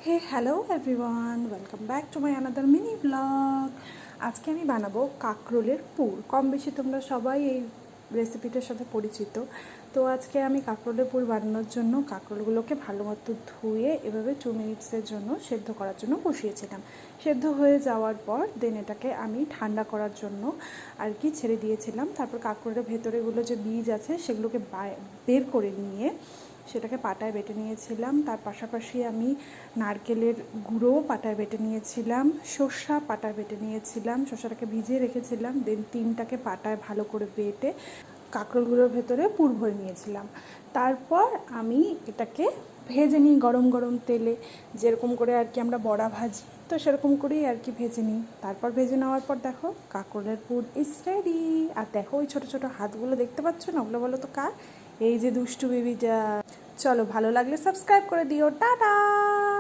Hey hello everyone, welcome back to my another mini vlog. আজকে আমি বানাবো কাঁকরোলের পুর। কম বেশি তোমরা সবাই এই রেসিপিটার সাথে পরিচিত। তো আজকে আমি কাঁকরোলের পুর বানানোর জন্য কাঁকরোলগুলোকে ভালো মতো ধুয়ে এভাবে 2 মিনিটসের জন্য সেদ্ধ করার জন্য বসিয়েছিলাম। সেদ্ধ হয়ে যাওয়ার পর দেন এটাকে আমি ঠান্ডা করার জন্য আর কি ছেড়ে দিয়েছিলাম। তারপর কাঁকরোলের ভেতরেগুলো যে বীজ আছে সেগুলোকে বের করে নিয়ে সেটাকে পাটায় বেটে নিয়েছিলাম। তার পাশাপাশি আমি নারকেলের গুঁড়োও পাটায় বেটে নিয়েছিলাম, সর্ষা পাটায় বেটে নিয়েছিলাম, সর্ষাটাকে ভিজিয়ে রেখেছিলাম, দেন তিনটাকে পাটায় ভালো করে বেটে কাঁকরোলগুলোর ভেতরে পুর ভরে নিয়েছিলাম। তারপর আমি এটাকে ভেজে নিই গরম গরম তেলে, যেরকম করে আর কি আমরা বড়া ভাজি, তো সেরকম করেই আর কি ভেজে নিই। তারপর ভেজে নেওয়ার পর দেখো কাঁকরোলের পুর ইজ রেডি। আর দেখো ওই ছোটো ছোটো হাতগুলো দেখতে পাচ্ছ না, ওগুলো বলো তো কার? এই যে দুষ্টু বেবিটা। চলো, ভালো লাগলে সাবস্ক্রাইব করে দিও। টাটা।